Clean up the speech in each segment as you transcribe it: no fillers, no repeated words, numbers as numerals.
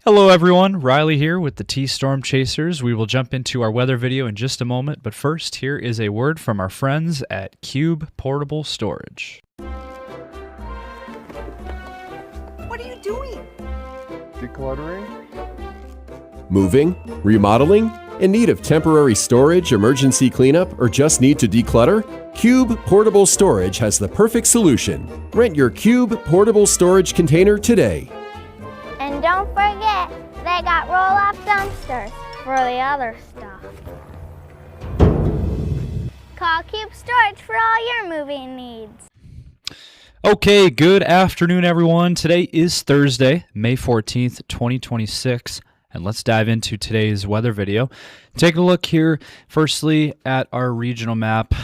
Hello everyone, Riley here with the T-Storm Chasers. We will jump into our weather video in just a moment, but first here is a word from our friends at Cube Portable Storage. What are you doing? Decluttering? Moving? Remodeling? In need of temporary storage, emergency cleanup, or just need to declutter? Cube Portable Storage has the perfect solution. Rent your Cube Portable Storage container today. And don't forget, they got roll-off dumpsters for the other stuff. Call Cube Storage for all your moving needs. Okay, good afternoon everyone. Today is Thursday, May 14th, 2026. And let's dive into today's weather video. Take a look here, firstly, at our regional map.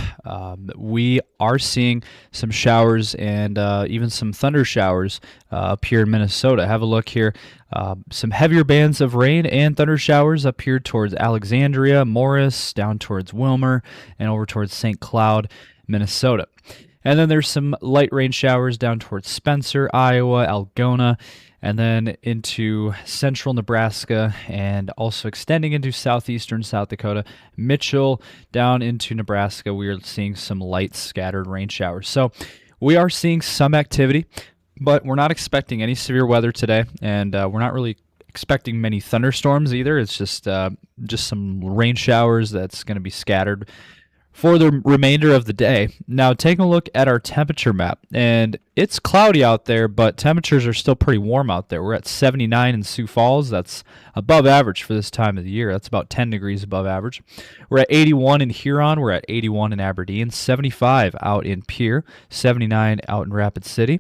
We are seeing some showers and even some thunder showers up here in Minnesota. Have a look here. Some heavier bands of rain and thunder showers up here towards Alexandria, Morris, down towards Wilmer, and over towards St. Cloud, Minnesota. And then there's some light rain showers down towards Spencer, Iowa, Algona, and then into central Nebraska and also extending into southeastern South Dakota, Mitchell, down into Nebraska. We are seeing some light scattered rain showers. So we are seeing some activity, but we're not expecting any severe weather today, and we're not really expecting many thunderstorms either. It's just some rain showers that's going to be scattered for the remainder of the day. Now, taking a look at our temperature map, and it's cloudy out there, but temperatures are still pretty warm out there. We're at 79 in Sioux Falls. That's above average for this time of the year. That's about 10 degrees above average. We're at 81 in Huron. We're at 81 in Aberdeen, 75 out in Pierre, 79 out in Rapid City.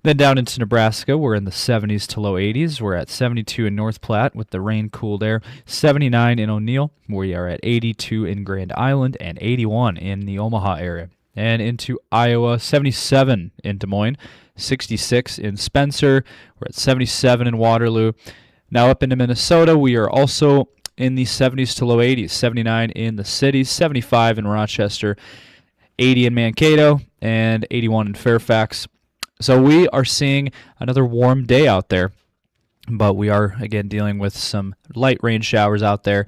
Then down into Nebraska, we're in the 70s to low 80s. We're at 72 in North Platte with the rain cooled air, 79 in O'Neill. We are at 82 in Grand Island and 81 in the Omaha area. And into Iowa, 77 in Des Moines, 66 in Spencer. We're at 77 in Waterloo. Now up into Minnesota, we are also in the 70s to low 80s, 79 in the cities, 75 in Rochester, 80 in Mankato, and 81 in Fairfax. So we are seeing another warm day out there, but we are, again, dealing with some light rain showers out there,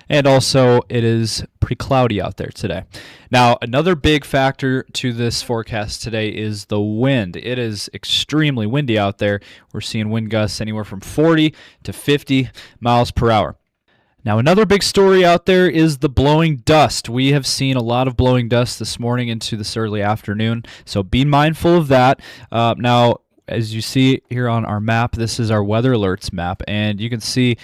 and also it is pretty cloudy out there today. Now, another big factor to this forecast today is the wind. It is extremely windy out there. We're seeing wind gusts anywhere from 40 to 50 miles per hour. Now, another big story out there is the blowing dust. We have seen a lot of blowing dust this morning into this early afternoon, so be mindful of that. Now, as you see here on our map, this is our weather alerts map, and you can see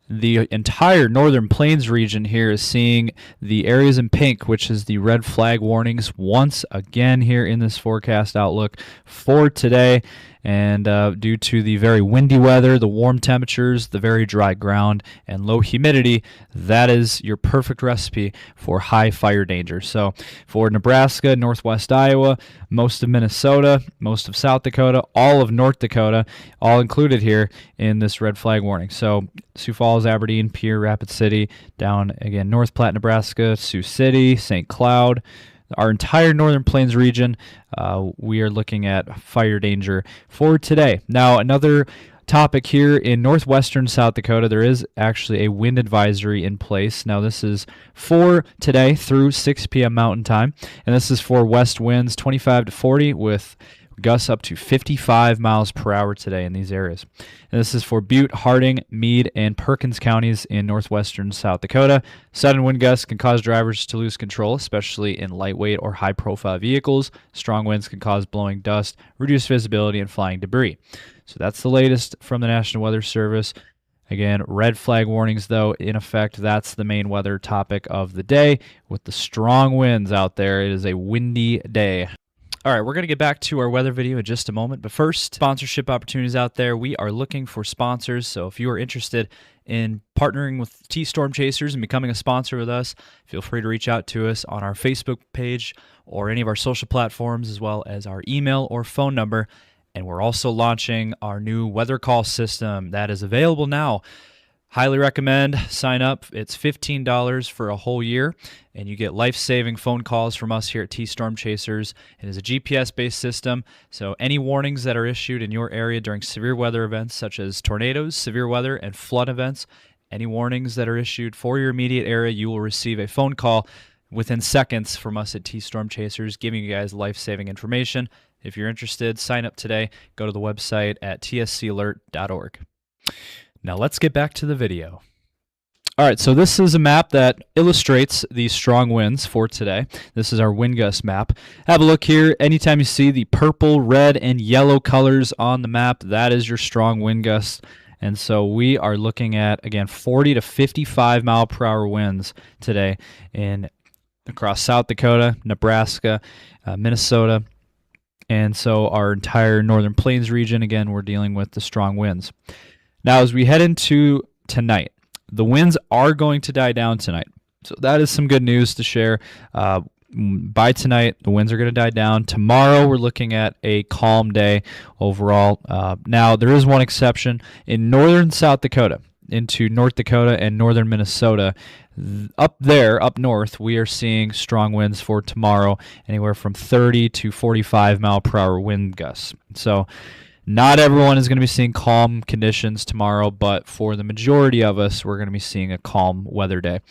the entire Northern Plains region here is seeing the areas in pink, which is the red flag warnings, once again here in this forecast outlook for today. And due to the very windy weather, the warm temperatures, the very dry ground, and low humidity, that is your perfect recipe for high fire danger. So for Nebraska, northwest Iowa, most of Minnesota, most of South Dakota, all of North Dakota, all included here in this red flag warning. So Sioux Falls, Aberdeen, Pierre, Rapid City, down again North Platte, Nebraska, Sioux City, St. Cloud, our entire Northern Plains region, we are looking at fire danger for today. Now, another topic here in northwestern South Dakota, there is actually a wind advisory in place. Now, this is for today through 6 p.m. Mountain Time, and this is for west winds 25 to 40 with gusts up to 55 miles per hour today in these areas. And this is for Butte, Harding, Meade, and Perkins counties in northwestern South Dakota. Sudden wind gusts can cause drivers to lose control, especially in lightweight or high-profile vehicles. Strong winds can cause blowing dust, reduced visibility, and flying debris. So that's the latest from the National Weather Service. Again, red flag warnings, though, in effect, that's the main weather topic of the day. With the strong winds out there, it is a windy day. All right, we're going to get back to our weather video in just a moment, but first, sponsorship opportunities out there. We are looking for sponsors, so if you are interested in partnering with T-Storm Chasers and becoming a sponsor with us, feel free to reach out to us on our Facebook page or any of our social platforms, as well as our email or phone number. And we're also launching our new weather call system that is available now. Highly recommend. Sign up. It's $15 for a whole year, and you get life-saving phone calls from us here at T-Storm Chasers. It is a GPS-based system, so any warnings that are issued in your area during severe weather events such as tornadoes, severe weather, and flood events, any warnings that are issued for your immediate area, you will receive a phone call within seconds from us at T-Storm Chasers, giving you guys life-saving information. If you're interested, sign up today. Go to the website at tscalert.org. Now let's get back to the video. All right, so this is a map that illustrates the strong winds for today. This is our wind gust map. Have a look here. Anytime you see the purple, red, and yellow colors on the map, that is your strong wind gusts. And so we are looking at, again, 40 to 55 mile per hour winds today across South Dakota, Nebraska, Minnesota. And so our entire Northern Plains region, again, we're dealing with the strong winds. Now, as we head into tonight, the winds are going to die down tonight. So that is some good news to share. By tonight, the winds are going to die down. Tomorrow, we're looking at a calm day overall. Now, there is one exception. In northern South Dakota, into North Dakota and northern Minnesota, up there, up north, we are seeing strong winds for tomorrow, anywhere from 30 to 45 mile per hour wind gusts. So not everyone is going to be seeing calm conditions tomorrow, but for the majority of us, we're going to be seeing a calm weather day.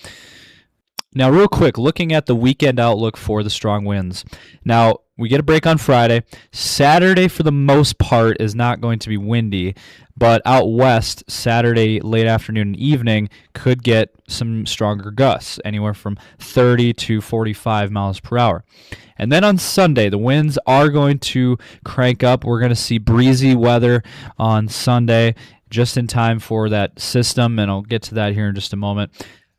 Now, real quick, looking at the weekend outlook for the strong winds. Now, we get a break on Friday. Saturday, for the most part, is not going to be windy, but out west, Saturday late afternoon and evening could get some stronger gusts, anywhere from 30 to 45 miles per hour. And then on Sunday, the winds are going to crank up. We're going to see breezy weather on Sunday, just in time for that system, and I'll get to that here in just a moment.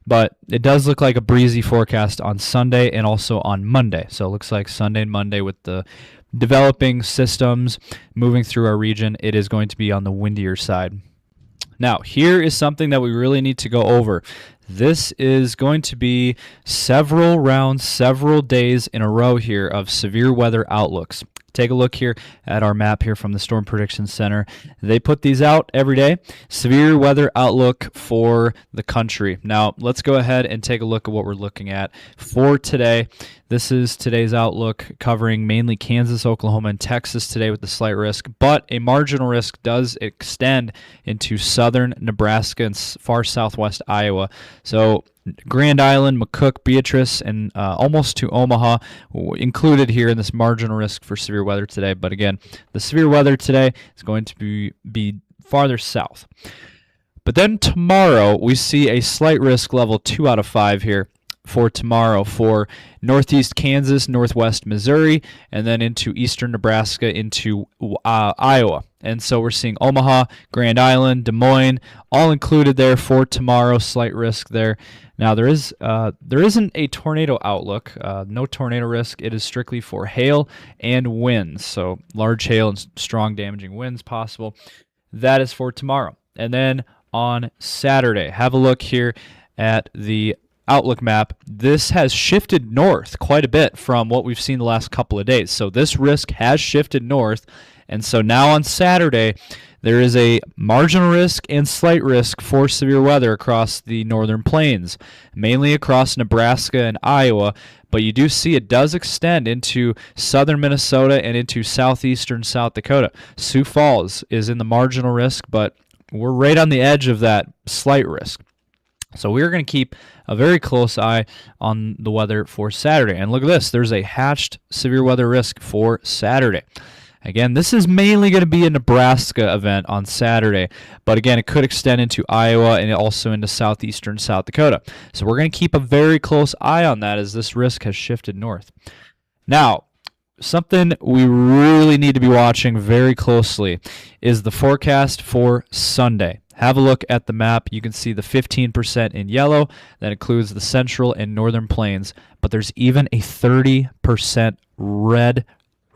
But it does look like a breezy forecast on Sunday and also on Monday. So it looks like Sunday and Monday with the developing systems moving through our region, it is going to be on the windier side. Now, here is something that we really need to go over. This is going to be several rounds, several days in a row here of severe weather outlooks. Take a look here at our map here from the Storm Prediction Center. They put these out every day. Severe weather outlook for the country. Now, let's go ahead and take a look at what we're looking at for today. This is today's outlook covering mainly Kansas, Oklahoma, and Texas today with the slight risk, but a marginal risk does extend into southern Nebraska and far southwest Iowa. So Grand Island, McCook, Beatrice, and almost to Omaha included here in this marginal risk for severe weather today. But again, the severe weather today is going to be farther south. But then tomorrow, we see a slight risk level 2 out of 5 here for tomorrow for northeast Kansas, northwest Missouri, and then into eastern Nebraska, into Iowa. And so we're seeing Omaha, Grand Island, Des Moines, all included there for tomorrow, slight risk there. Now, there isn't a tornado outlook, no tornado risk. It is strictly for hail and winds, so large hail and strong damaging winds possible. That is for tomorrow. And then on Saturday, have a look here at the outlook map. This has shifted north quite a bit from what we've seen the last couple of days. So this risk has shifted north. And so now on Saturday, there is a marginal risk and slight risk for severe weather across the northern plains, mainly across Nebraska and Iowa. But you do see it does extend into southern Minnesota and into southeastern South Dakota. Sioux Falls is in the marginal risk, but we're right on the edge of that slight risk. So we're going to keep a very close eye on the weather for Saturday. And look at this. There's a hatched severe weather risk for Saturday. Again, this is mainly going to be a Nebraska event on Saturday, but again, it could extend into Iowa and also into southeastern South Dakota. So we're going to keep a very close eye on that as this risk has shifted north. Now, something we really need to be watching very closely is the forecast for Sunday. Have a look at the map. You can see the 15% in yellow. That includes the central and northern plains, but there's even a 30% red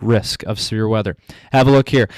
risk of severe weather. Have a look here.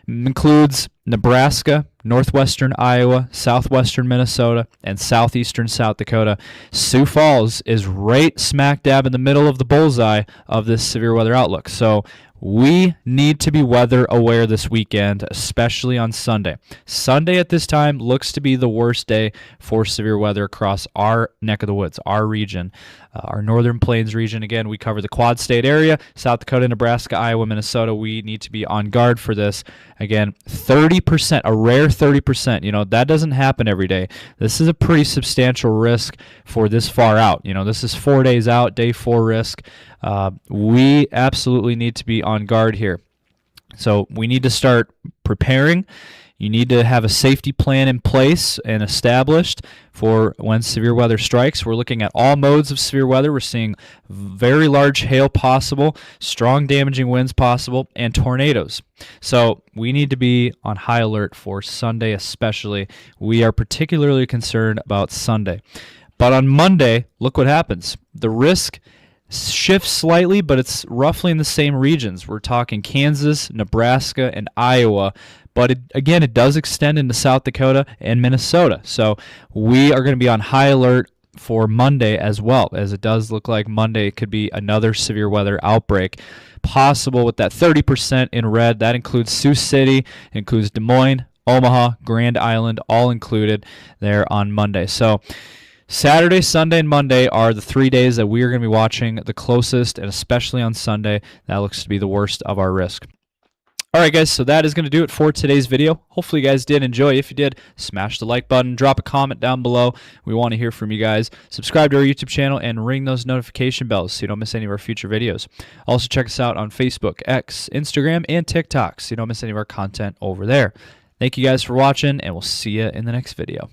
It includes Nebraska, northwestern Iowa, southwestern Minnesota, and southeastern South Dakota. Sioux Falls is right smack dab in the middle of the bullseye of this severe weather outlook. So we need to be weather aware this weekend, especially on Sunday. Sunday at this time looks to be the worst day for severe weather across our neck of the woods, our region, our Northern Plains region. Again, we cover the Quad State area, South Dakota, Nebraska, Iowa, Minnesota. We need to be on guard for this. Again, 30%, a rare 30%. You know, that doesn't happen every day. This is a pretty substantial risk for this far out. You know, this is 4 days out, day 4 risk. We absolutely need to be on guard here. So we need to start preparing. You need to have a safety plan in place and established for when severe weather strikes. We're looking at all modes of severe weather. We're seeing very large hail possible, strong damaging winds possible, and tornadoes. So we need to be on high alert for Sunday especially. We are particularly concerned about Sunday. But on Monday, look what happens. The risk shifts slightly, but it's roughly in the same regions. We're talking Kansas, Nebraska, and Iowa. But it does extend into South Dakota and Minnesota. So we are going to be on high alert for Monday as well, as it does look like Monday could be another severe weather outbreak possible with that 30% in red. That includes Sioux City, includes Des Moines, Omaha, Grand Island, all included there on Monday. So Saturday, Sunday, and Monday are the 3 days that we are going to be watching the closest, and especially on Sunday, that looks to be the worst of our risk. All right, guys, so that is going to do it for today's video. Hopefully you guys did enjoy. If you did, smash the like button, drop a comment down below. We want to hear from you guys. Subscribe to our YouTube channel and ring those notification bells so you don't miss any of our future videos. Also, check us out on Facebook, X, Instagram, and TikTok so you don't miss any of our content over there. Thank you guys for watching, and we'll see you in the next video.